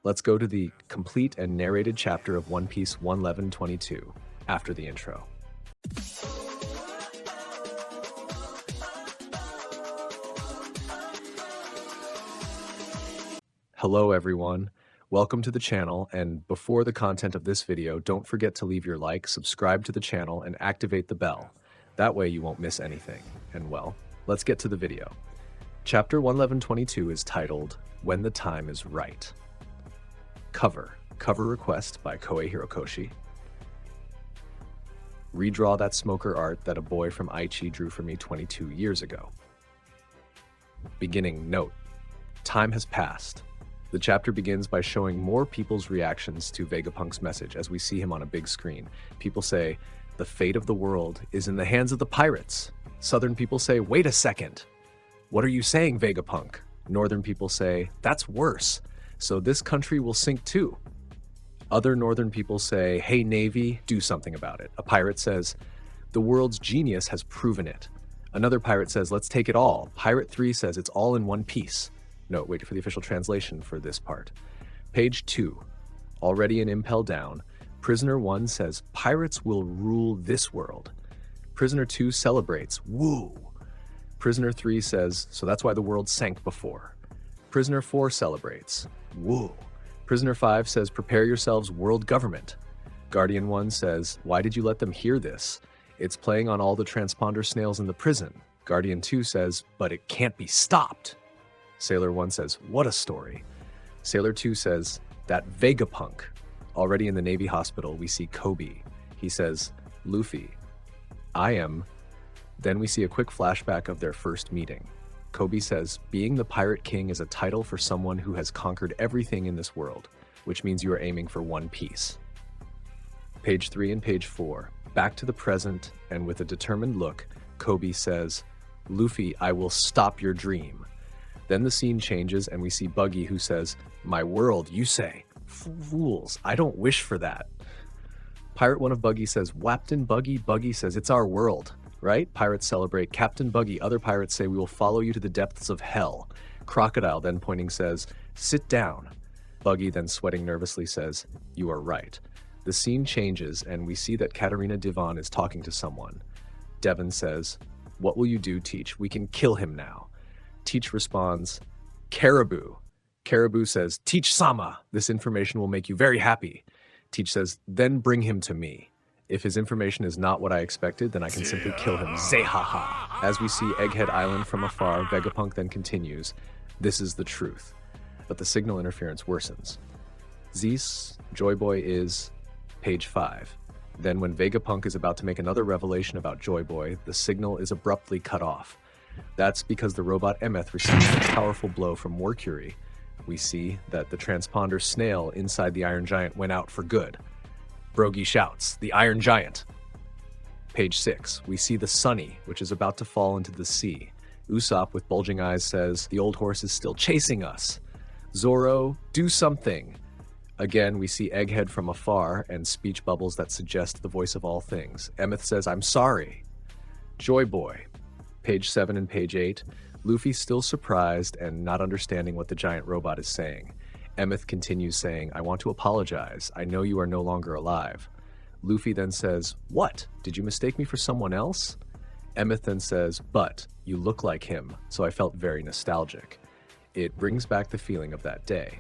Let's go to the complete and narrated chapter of One Piece 11122 after the intro. Hello everyone, welcome to the channel, and before the content of this video, don't forget to leave your like, subscribe to the channel, and activate the bell. That way you won't miss anything. And well, let's get to the video. Chapter 11122 is titled, When the Time is Right. Cover request by Koei Hirokoshi. Redraw that smoker art that a boy from Aichi drew for me 22 years ago. Beginning note. Time has passed. The chapter begins by showing more people's reactions to Vegapunk's message as we see him on a big screen. People say, the fate of the world is in the hands of the pirates. Southern people say, wait a second. What are you saying, Vegapunk? Northern people say, that's worse. So this country will sink too. Other northern people say, hey Navy, do something about it. A pirate says, the world's genius has proven it. Another pirate says, let's take it all. Pirate 3 says, it's all in one piece. No, wait for the official translation for this part. Page 2. Already in Impel Down, Prisoner 1 says, pirates will rule this world. Prisoner 2 celebrates, woo. Prisoner 3 says, so that's why the world sank before. Prisoner 4 celebrates, woo. Prisoner 5 says, prepare yourselves, world government. Guardian 1 says, why did you let them hear this? It's playing on all the transponder snails in the prison. Guardian 2 says, but it can't be stopped. Sailor 1 says, what a story. Sailor 2 says, that Vegapunk. Already in the Navy hospital, we see Koby. He says, Luffy, I am. Then we see a quick flashback of their first meeting. Koby says, being the Pirate King is a title for someone who has conquered everything in this world, which means you are aiming for one piece. Page 3 and page 4. Back to the present, and with a determined look, Koby says, Luffy, I will stop your dream. Then the scene changes and we see Buggy who says, my world, you say. Fools, I don't wish for that. Pirate 1 of Buggy says, Wapton Buggy. Buggy says, it's our world. Right? Pirates celebrate. Captain Buggy. Other pirates say, we will follow you to the depths of hell. Crocodile then pointing says, sit down. Buggy then sweating nervously says, you are right. The scene changes and we see that Katarina Devon is talking to someone. Devon says, what will you do, Teach? We can kill him now. Teach responds, Caribou. Caribou says, Teach-sama, this information will make you very happy. Teach says, then bring him to me. If his information is not what I expected, then I can simply kill him. Zehaha. As we see Egghead Island from afar, Vegapunk then continues, this is the truth. But the signal interference worsens. Zeus, Joy Boy is, page 5. Then when Vegapunk is about to make another revelation about Joy Boy, the signal is abruptly cut off. That's because the robot Emeth received a powerful blow from Mercury. We see that the transponder snail inside the Iron Giant went out for good. Brogy shouts, the Iron Giant. Page 6, we see the Sunny, which is about to fall into the sea. Usopp with bulging eyes says, the old horse is still chasing us. Zoro, do something. Again, we see Egghead from afar and speech bubbles that suggest the voice of all things. Emeth says, I'm sorry. Joy Boy. Page 7 and page 8, Luffy still surprised and not understanding what the giant robot is saying. Emeth continues saying, I want to apologize. I know you are no longer alive. Luffy then says, what? Did you mistake me for someone else? Emeth then says, but you look like him, so I felt very nostalgic. It brings back the feeling of that day.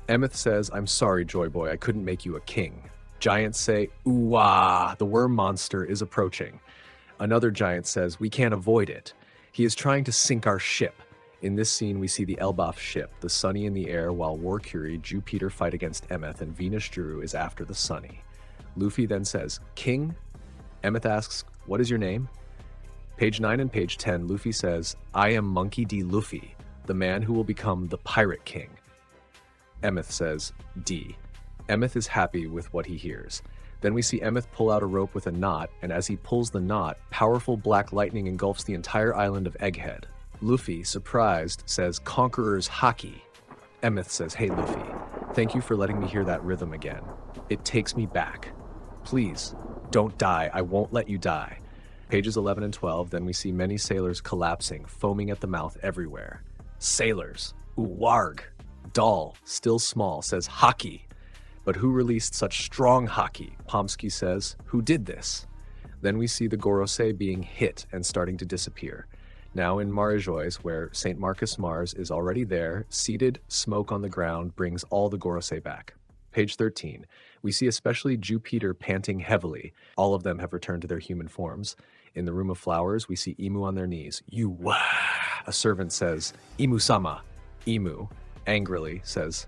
Emeth says, I'm sorry, Joy Boy, I couldn't make you a king. Giants say, ooh-ah, the worm monster is approaching. Another giant says, we can't avoid it. He is trying to sink our ship. In this scene, we see the Elbaf ship, the Sunny in the air, while Mercury, Jupiter fight against Emeth, and Venus Drew is after the Sunny. Luffy then says, King? Emeth asks, what is your name? Page 9 and page 10, Luffy says, I am Monkey D. Luffy, the man who will become the Pirate King. Emeth says, D. Emeth is happy with what he hears. Then we see Emeth pull out a rope with a knot, and as he pulls the knot, powerful black lightning engulfs the entire island of Egghead. Luffy, surprised, says, Conqueror's Haki. Emeth says, hey Luffy, thank you for letting me hear that rhythm again. It takes me back. Please, don't die. I won't let you die. Pages 11 and 12, then we see many sailors collapsing, foaming at the mouth everywhere. Sailors. Ooh, warg. Doll, still small, says Haki. But who released such strong Haki? Pomsky says, who did this? Then we see the Gorosei being hit and starting to disappear. Now in Marijois, where St. Marcus Mars is already there, seated, smoke on the ground brings all the Gorosei back. Page 13. We see especially Jupiter panting heavily. All of them have returned to their human forms. In the room of flowers, we see Imu on their knees. You, a servant says, Imu-sama. Imu, angrily, says,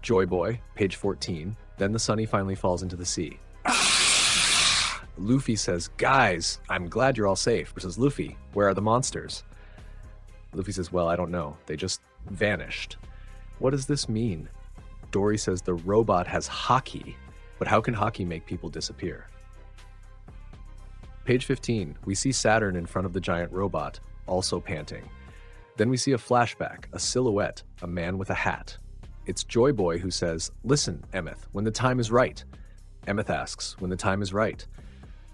Joy Boy, page 14. Then the Sunny finally falls into the sea. Luffy says, guys, I'm glad you're all safe. Says Luffy, where are the monsters? Luffy says, well, I don't know. They just vanished. What does this mean? Dory says the robot has Haki, but how can Haki make people disappear? Page 15, we see Saturn in front of the giant robot, also panting. Then we see a flashback, a silhouette, a man with a hat. It's Joy Boy who says, listen, Emeth, when the time is right. Emeth asks, when the time is right.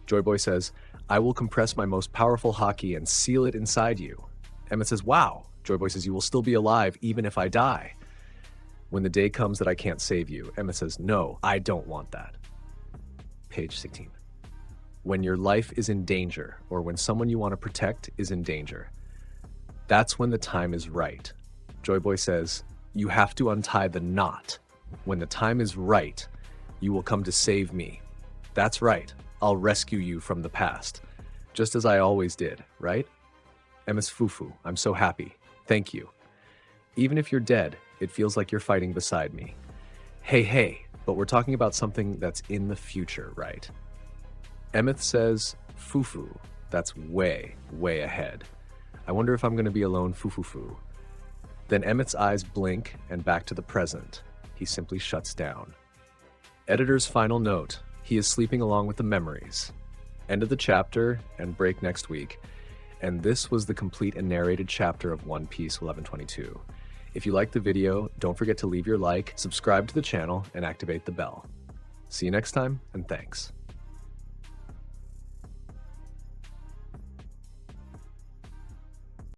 Joy Boy says, I will compress my most powerful Haki and seal it inside you. Emeth says, wow. Joy Boy says, you will still be alive even if I die. When the day comes that I can't save you, Emeth says, no, I don't want that. Page 16. When your life is in danger, or when someone you want to protect is in danger, that's when the time is right. Joy Boy says, you have to untie the knot. When the time is right, you will come to save me. That's right. I'll rescue you from the past. Just as I always did, right? Emeth Fufu, I'm so happy. Thank you. Even if you're dead, it feels like you're fighting beside me. Hey, but we're talking about something that's in the future, right? Emeth says, Fufu, that's way, way ahead. I wonder if I'm going to be alone, Fufufu. Then Emeth's eyes blink and back to the present. He simply shuts down. Editor's final note, he is sleeping along with the memories. End of the chapter and break next week. And this was the complete and narrated chapter of One Piece 1122. If you liked the video, don't forget to leave your like, subscribe to the channel, and activate the bell. See you next time, and thanks.